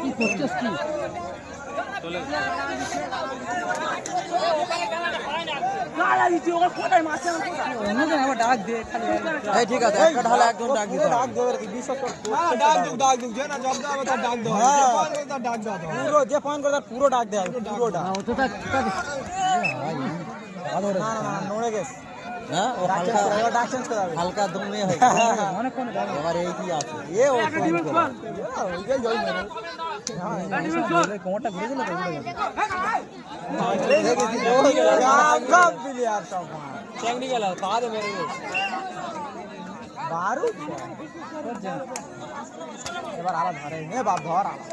কি করছিস কি? ডাক দে ঠিক আছে, একটা ঢালে একদম ডাক দিতে ডাক দেবে কি পুরো যে ফোন করে তার পুরো ডাক দেয় পুরোটা নড়ে গেছে। হ্যাঁ ও ডাক চেঞ্জ করে যাবে হালকা দমে হয় অনেক কোন এবার এই কি আছে এ ও কোমরটা ঘুরে গেল তো গাব দিলি আর সব চেংড়ি গেল পা দে মেরে বারু এবার আলা ধরে নে বাপ ধর আলা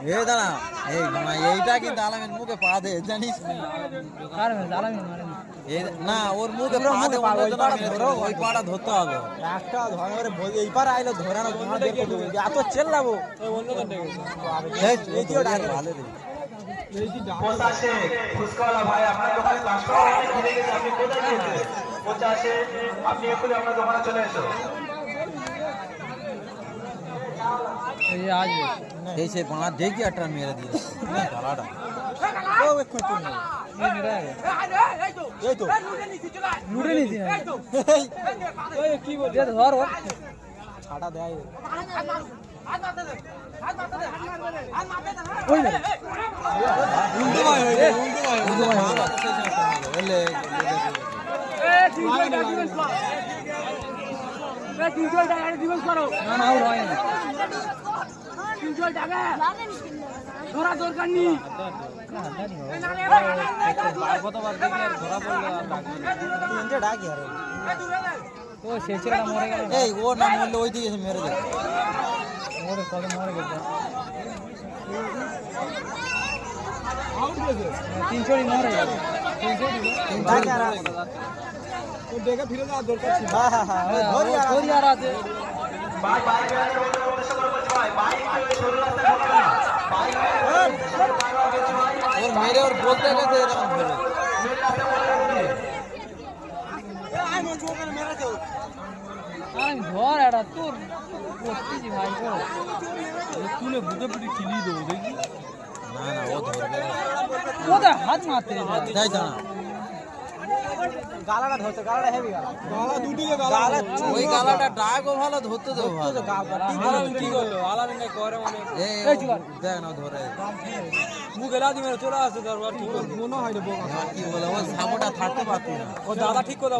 এ দাঁড়া এই এইটা কিন্তু আলামের মুখে পা দে জানিস না ওর মুখে পা দে ওই পাটা ধরতে হবে একটা ধরে বলবে এইবার আইলো ধরানো এত চেল্লাবো ভালো রে ভাই আপনার দোকানে কাস্টমার অনেক ঘিরে গেছে, আপনি কোথায় গিয়েছেন? 85 আপনি এখনই আপনার দোকানে চলে এসো। এই সে পাঁচ দেখি একটা মেরে দিয়ে খেলাটা ধর ছাটা দেয় ধরা দরকার নেই এই ও না মরলে ওই দিকে মেরে দেবে কত মরে গেছে 300 মরে গেছে 300 দেখে ফিরে যাওয়ার দরকার ছিল। হ্যাঁ হ্যাঁ ধরি আর আছে ভাই বাইক গাড়ির মধ্যে উদ্দেশ্য করে বলছি ভাই বাইক সরু রাস্তায় ঢোকে না, বাইক ওর মেরে ওর বলতে গেছে এরকম ধরে ধর এটা তোর করতেছি ভাই তুলে বুঝে বুঝে খিলিয়ে দেবো দেখি না না ও ধরবে ওটা হাত মারতে যাই না গালাটা ধরতে গালাটা হেভি গালা দুদিকে গালা ওই গালাটা ডাকও ভালো ধরতে দেবো কি করলো আলামিন করে মানে এই দেখ না ধরে মুখে লাদি মেরে চলে আসছে তারপর ঠিক মনে হয় কি বলে ও সামোটা থাকতে পারতি না ও দাদা ঠিক করে